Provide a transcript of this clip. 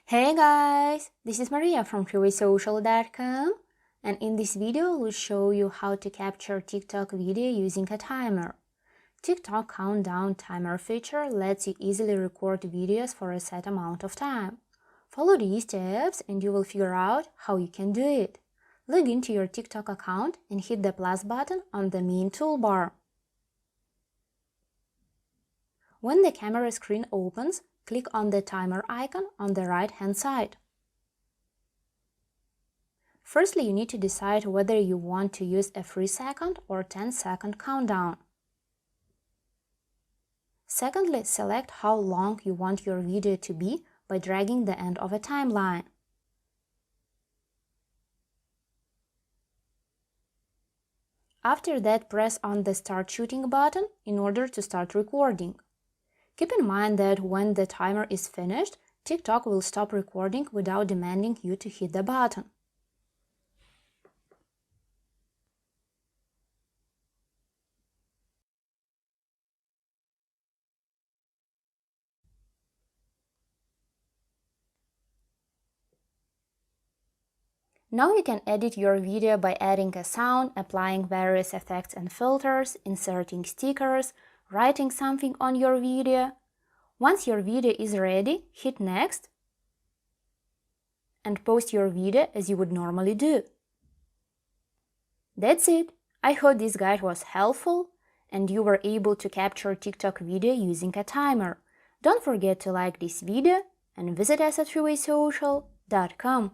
Hey guys, this is Maria from freewaysocial.com, and in this video we'll show you how to capture TikTok video using a timer. TikTok countdown timer feature lets you easily record videos for a set amount of time. Follow these steps and you will figure out how you can do it. Log into your TikTok account and hit the plus button on the main toolbar. When the camera screen opens, click on the timer icon on the right-hand side. Firstly, you need to decide whether you want to use a 3-second or 10-second countdown. Secondly, select how long you want your video to be by dragging the end of a timeline. After that, press on the Start Shooting button in order to start recording. Keep in mind that when the timer is finished, TikTok will stop recording without demanding you to hit the button. Now you can edit your video by adding a sound, applying various effects and filters, inserting stickers, writing something on your video. Once your video is ready, hit Next and post your video as you would normally do. That's it! I hope this guide was helpful and you were able to capture TikTok video using a timer. Don't forget to like this video and visit us at freewaysocial.com.